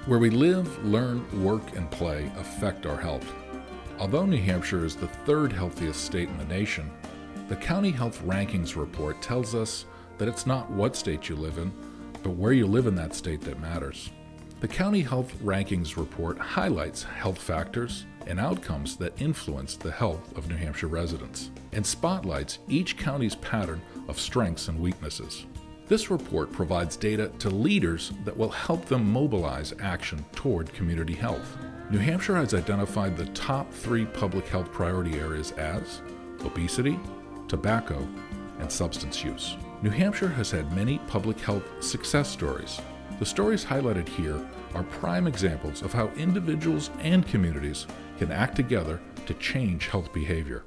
Where we live, learn, work, and play affect our health. Although New Hampshire is the third healthiest state in the nation, the County Health Rankings Report tells us that it's not what state you live in, but where you live in that state that matters. The County Health Rankings Report highlights health factors and outcomes that influence the health of New Hampshire residents, and spotlights each county's pattern of strengths and weaknesses. This report provides data to leaders that will help them mobilize action toward community health. New Hampshire has identified the top 3 public health priority areas as obesity, tobacco, and substance use. New Hampshire has had many public health success stories. The stories highlighted here are prime examples of how individuals and communities can act together to change health behavior.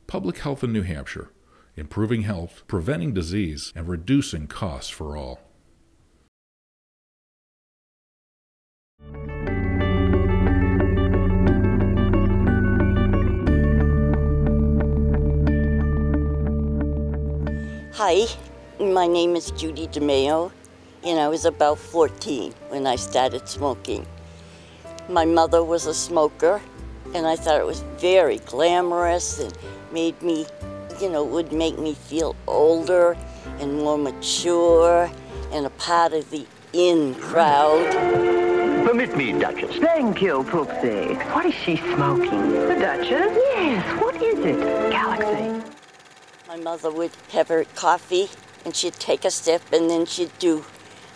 Public health in New Hampshire: improving health, preventing disease, and reducing costs for all. Hi, my name is Judy DeMeo, and I was about 14 when I started smoking. My mother was a smoker, and I thought it was very glamorous and made me, would make me feel older and more mature and a part of the in crowd. Permit me, Duchess. Thank you, Poopsie. What is she smoking? The Duchess? Yes, what is it? Galaxy. My mother would have her coffee, and she'd take a sip, and then she'd do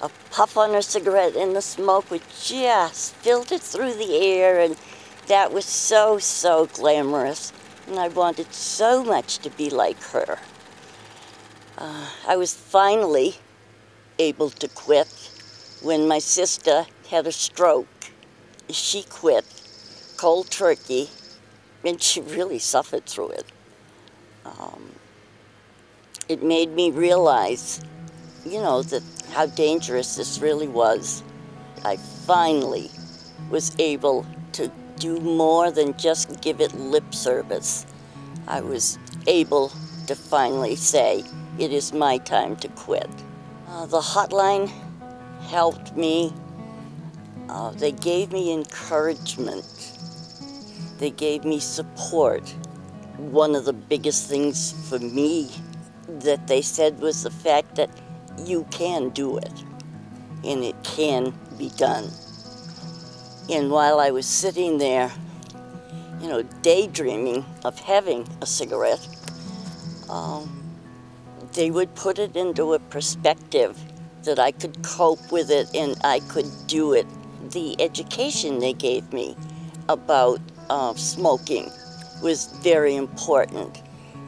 a puff on her cigarette, and the smoke would just filter through the air, and that was so, so glamorous. And I wanted so much to be like her. I was finally able to quit when my sister had a stroke. She quit cold turkey, and she really suffered through it. It made me realize, that how dangerous this really was. I finally was able to do more than just give it lip service. I was able to finally say, it is my time to quit. The hotline helped me. They gave me encouragement. They gave me support. One of the biggest things for me that they said was the fact that you can do it, and it can be done. And while I was sitting there, daydreaming of having a cigarette, they would put it into a perspective that I could cope with it and I could do it. The education they gave me about smoking was very important.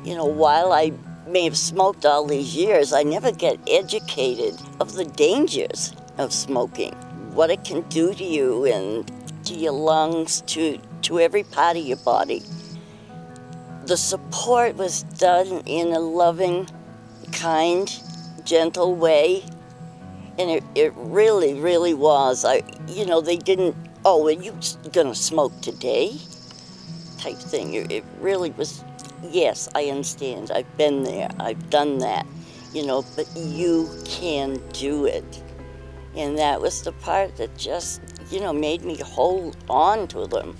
While I may have smoked all these years, I never get educated of the dangers of smoking, what it can do to you and to your lungs, to every part of your body. The support was done in a loving, kind, gentle way, and it really, really was. They didn't, oh, are you gonna smoke today? Type thing. It really was, yes, I understand. I've been there. I've done that. But you can do it. And that was the part that just, made me hold on to them.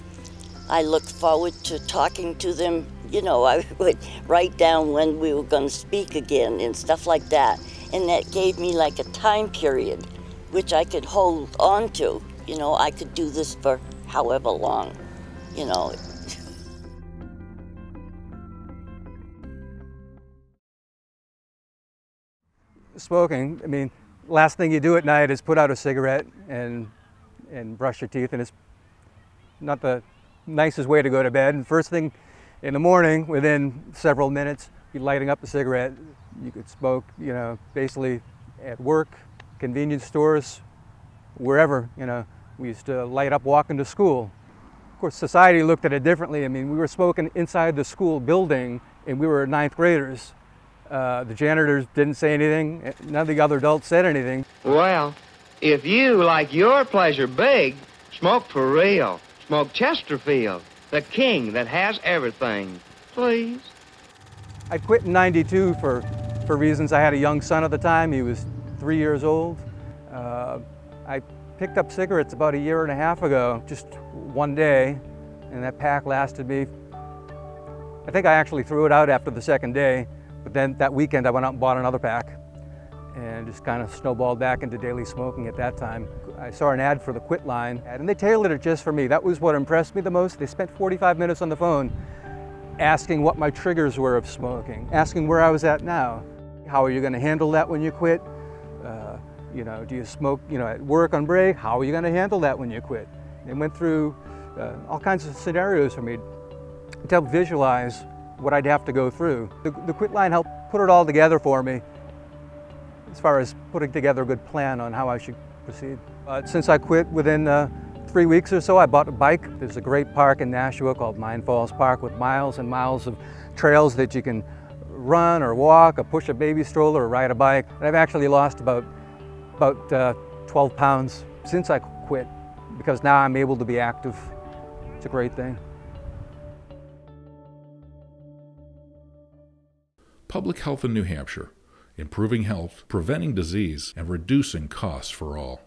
I look forward to talking to them. I would write down when we were going to speak again and stuff like that. And that gave me like a time period which I could hold on to. I could do this for however long, Smoking, last thing you do at night is put out a cigarette and brush your teeth, and it's not the nicest way to go to bed. And first thing in the morning, within several minutes, you're lighting up the cigarette. You could smoke, basically at work, convenience stores, wherever, We used to light up walking to school. Of course, society looked at it differently. We were smoking inside the school building, and we were 9th graders. The janitors didn't say anything. None of the other adults said anything. Well, if you like your pleasure big, smoke for real. Smoke Chesterfield, the king that has everything. Please. I quit in '92 for reasons. I had a young son at the time. He was 3 years old. I picked up cigarettes about 1.5 years ago, just one day, and that pack lasted me. I think I actually threw it out after the second day, but then that weekend I went out and bought another pack and just kind of snowballed back into daily smoking at that time. I saw an ad for the QuitLine, and they tailored it just for me. That was what impressed me the most. They spent 45 minutes on the phone asking what my triggers were of smoking, asking where I was at now. How are you going to handle that when you quit? You know, do you smoke, at work on break? How are you going to handle that when you quit? They went through all kinds of scenarios for me to help visualize what I'd have to go through. The QuitLine helped put it all together for me as far as putting together a good plan on how I should proceed. Since I quit, within 3 weeks or so, I bought a bike. There's a great park in Nashua called Mine Falls Park with miles and miles of trails that you can run or walk or push a baby stroller or ride a bike. And I've actually lost about 12 pounds since I quit, because now I'm able to be active. It's a great thing. Public health in New Hampshire, improving health, preventing disease, and reducing costs for all.